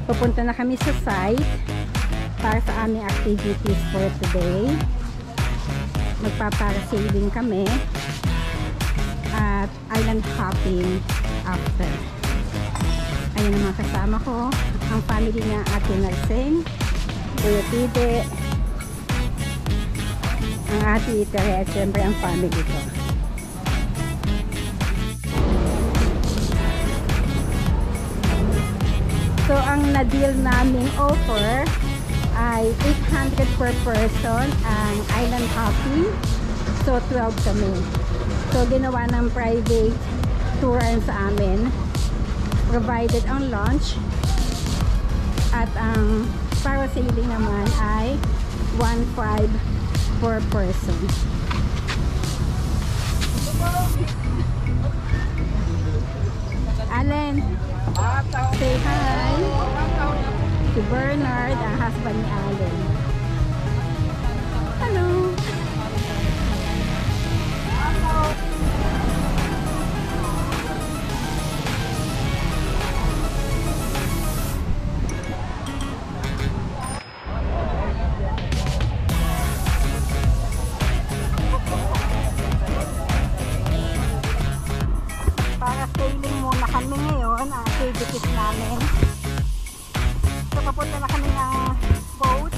Pupunta na kami sa site para sa aming activities for today. Magpaparasailing kami at island hopping after. Ayun ang mga kasama ko, ang family niya, Ate Narseng, Kuya Tide, ang Ate Tere, at syempre ang family ko. So ang na-deal naming offer ay 800 per person ang island hopping. So 12 kami. So ginawa ng private tour sa amin. Provided ang lunch. At ang parasailing naman ay 1,500 per person. Allen, say hi. Si Bernard, ang husband ni Allen. Hello. Parasailing muna kami ngayon, ang activities namin. So papunta na kami ng boat.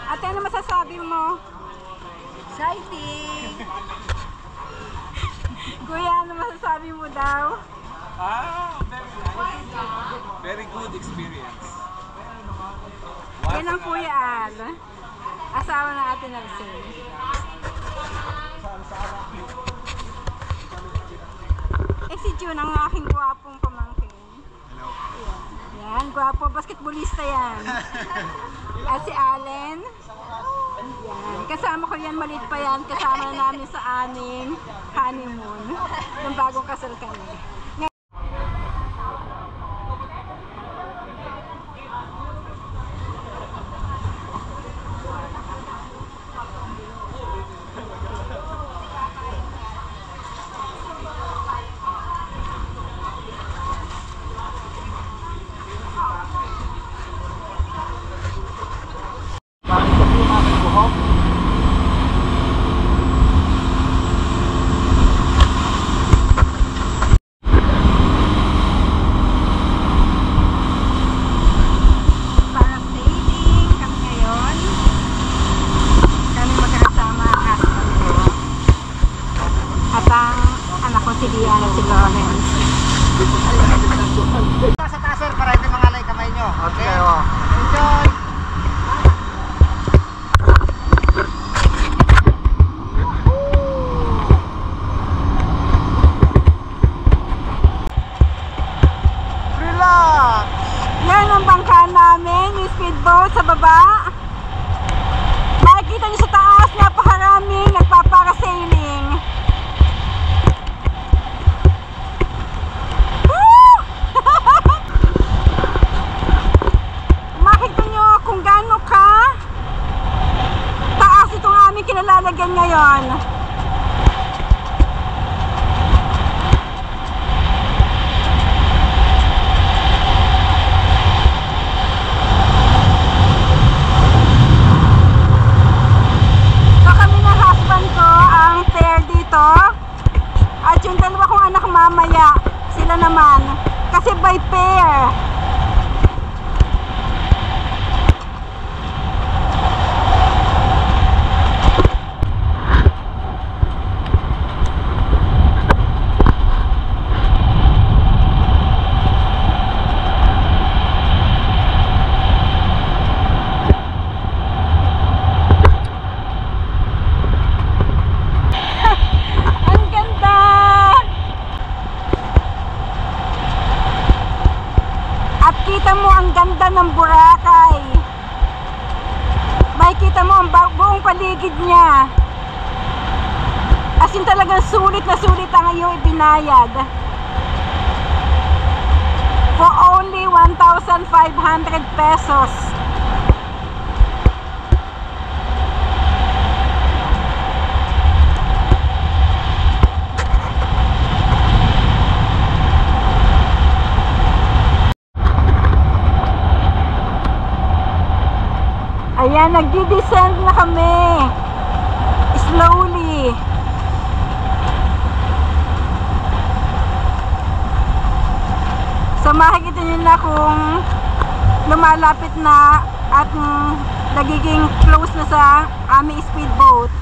Ate, ano masasabi mo? Exciting! Kuya, ano masasabi mo daw? Very good experience. Yan ang Kuya Al, asawa na Ate Narseng. Eh si June, ang aking gwapong pamangkin. Hello. Yan, gwapo, basketballista yan. At si Allen, yan, kasama ko yan, maliit pa yan, kasama na namin sa aming honeymoon, yung bagong kasal kami. Sa taas sir, para hindi mangalay kamay nyo. Okay, enjoy! Relax! Yan ang bangka namin, yung speedboat sa baba. Makikita nyo sa taas, napakaraming nagpaparasailing. Makikita nyo kung gaano ka taas itong aming kinalalagyan ngayon. there. Ang ganda! At kita mo ang ganda ng Boracay. Makikita mo ang buong paligid niya. As in talagang sulit na sulit ang iyong ibinayad. For only 1,500 pesos. Ayan, nagdi-descend na kami. Slowly. So makikita nyo na kung lumalapit na at nagiging close na sa aming speedboat.